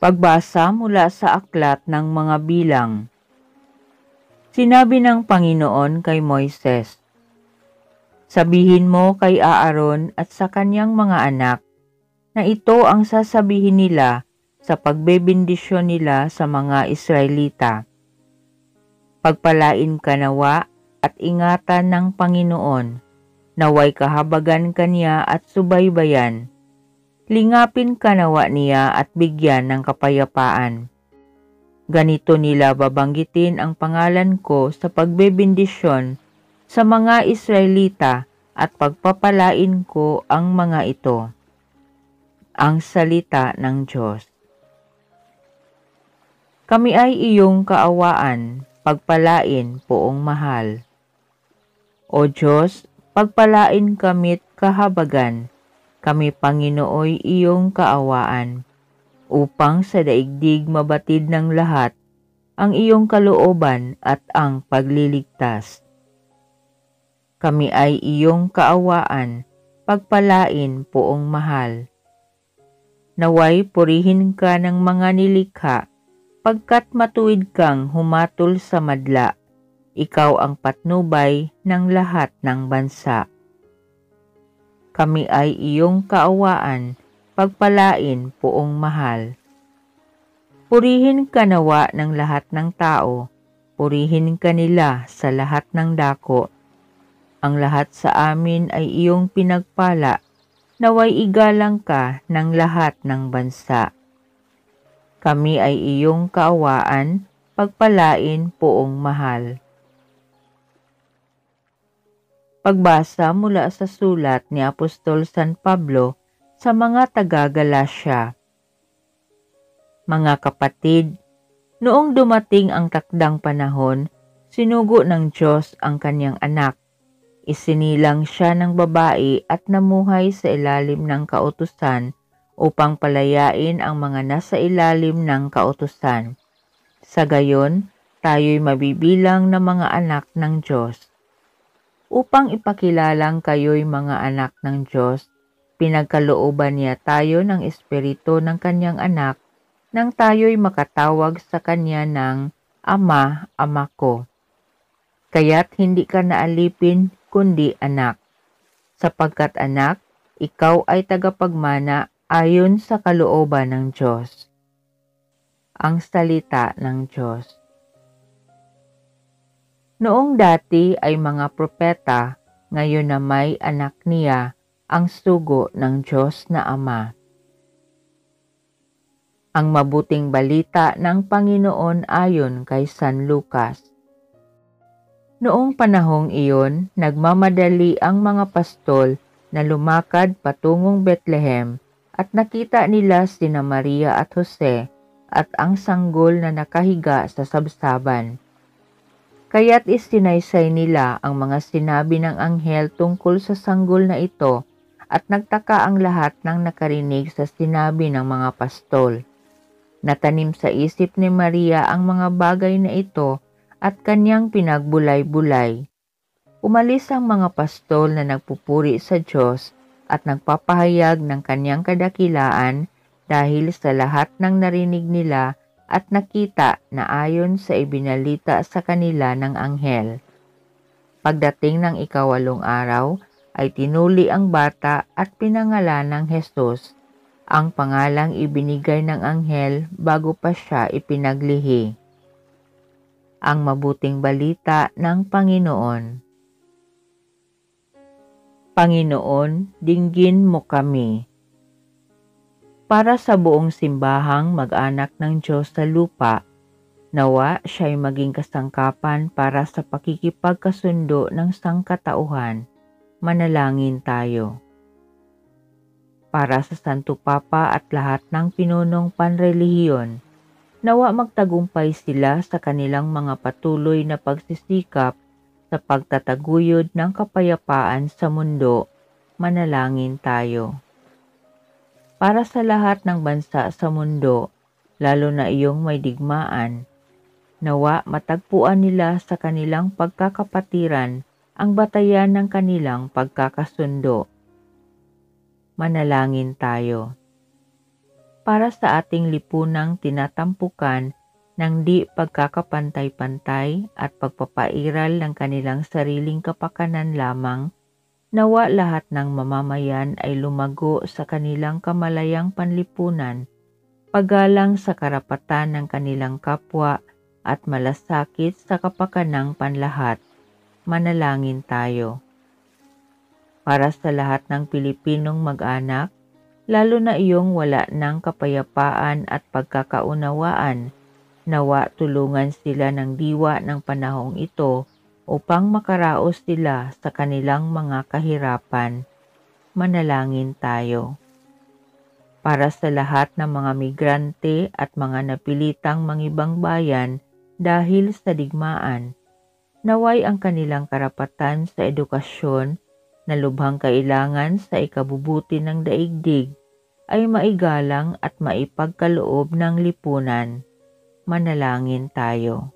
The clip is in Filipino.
Pagbasa mula sa aklat ng mga bilang. Sinabi ng Panginoon kay Moises, "Sabihin mo kay Aaron at sa kanyang mga anak na ito ang sasabihin nila sa pagbebendisyon nila sa mga Israelita. Pagpalain ka nawa at ingatan ng Panginoon, naway kahabagan kaniya at subaybayan. Lingapin ka nawa niya at bigyan ng kapayapaan. Ganito nila babanggitin ang pangalan ko sa pagbebendisyon sa mga Israelita at pagpapalain ko ang mga ito." Ang salita ng Diyos. Kami ay iyong kaawaan, pagpalain, poong mahal. O Diyos, pagpalain kami't kahabagan, kami Panginooy iyong kaawaan, upang sa daigdig mabatid ng lahat ang iyong kalooban at ang pagliligtas. Kami ay iyong kaawaan, pagpalain, poong mahal. Naway purihin ka ng mga nilikha, pagkat matuwid kang humatol sa madla, ikaw ang patnubay ng lahat ng bansa. Kami ay iyong kaawaan, pagpalain, poong mahal. Purihin ka nawa ng lahat ng tao, purihin ka nila sa lahat ng dako. Ang lahat sa amin ay iyong pinagpala, naway igalang ka ng lahat ng bansa. Kami ay iyong kaawaan, pagpalain, poong mahal. Pagbasa mula sa sulat ni Apostol San Pablo sa mga taga-Galasya. Mga kapatid, noong dumating ang takdang panahon, sinugo ng Diyos ang kanyang anak. Isinilang siya ng babae at namuhay sa ilalim ng kautusan upang palayain ang mga nasa ilalim ng kautusan. Sa gayon, tayo'y mabibilang na mga anak ng Diyos. Upang ipakilalang kayo'y mga anak ng Diyos, pinagkalooban niya tayo ng Espiritu ng kanyang anak nang tayo'y makatawag sa kanya ng Ama, Ama ko. Kaya't hindi ka naalipin kundi anak, sapagkat anak, ikaw ay tagapagmana ayon sa kalooban ng Diyos. Ang salita ng Diyos. Noong dati ay mga propeta, ngayon na may anak niya, ang sugo ng Diyos na Ama. Ang mabuting balita ng Panginoon ayon kay San Lucas. Noong panahong iyon, nagmamadali ang mga pastol na lumakad patungong Bethlehem at nakita nila sina Maria at Jose at ang sanggol na nakahiga sa sabsaban. Kaya't isinaysay nila ang mga sinabi ng anghel tungkol sa sanggol na ito at nagtaka ang lahat ng nakarinig sa sinabi ng mga pastol. Natanim sa isip ni Maria ang mga bagay na ito at kanyang pinagbulay-bulay. Umalis ang mga pastol na nagpupuri sa Diyos at nagpapahayag ng kanyang kadakilaan dahil sa lahat ng narinig nila at nakita na ayon sa ibinalita sa kanila ng anghel. Pagdating ng 8 araw, ay tinuli ang bata at pinangalan ng Jesus, ang pangalang ibinigay ng anghel bago pa siya ipinaglihi. Ang mabuting balita ng Panginoon. Panginoon, dinggin mo kami. Para sa buong simbahang mag-anak ng Diyos sa lupa, nawa siya'y maging kasangkapan para sa pakikipagkasundo ng sangkatauhan. Manalangin tayo. Para sa Santo Papa at lahat ng pinunong panrelihiyon, nawa magtagumpay sila sa kanilang mga patuloy na pagsisikap sa pagtataguyod ng kapayapaan sa mundo. Manalangin tayo. Para sa lahat ng bansa sa mundo, lalo na iyong may digmaan, nawa matagpuan nila sa kanilang pagkakapatiran ang batayan ng kanilang pagkakasundo. Manalangin tayo. para sa ating lipunang tinatampukan ng di pagkakapantay-pantay at pagpapairal ng kanilang sariling kapakanan lamang, nawa lahat ng mamamayan ay lumago sa kanilang kamalayang panlipunan, paggalang sa karapatan ng kanilang kapwa at malasakit sa kapakanang panlahat. Manalangin tayo. Para sa lahat ng Pilipinong mag-anak, lalo na iyong wala ng kapayapaan at pagkakaunawaan, nawa tulungan sila ng diwa ng panahong ito upang makaraos sila sa kanilang mga kahirapan. Manalangin tayo. Para sa lahat ng mga migrante at mga napilitang mangibang bayan dahil sa digmaan, naway ang kanilang karapatan sa edukasyon na lubhang kailangan sa ikabubuti ng daigdig ay maigalang at maipagkaloob ng lipunan. Manalangin tayo.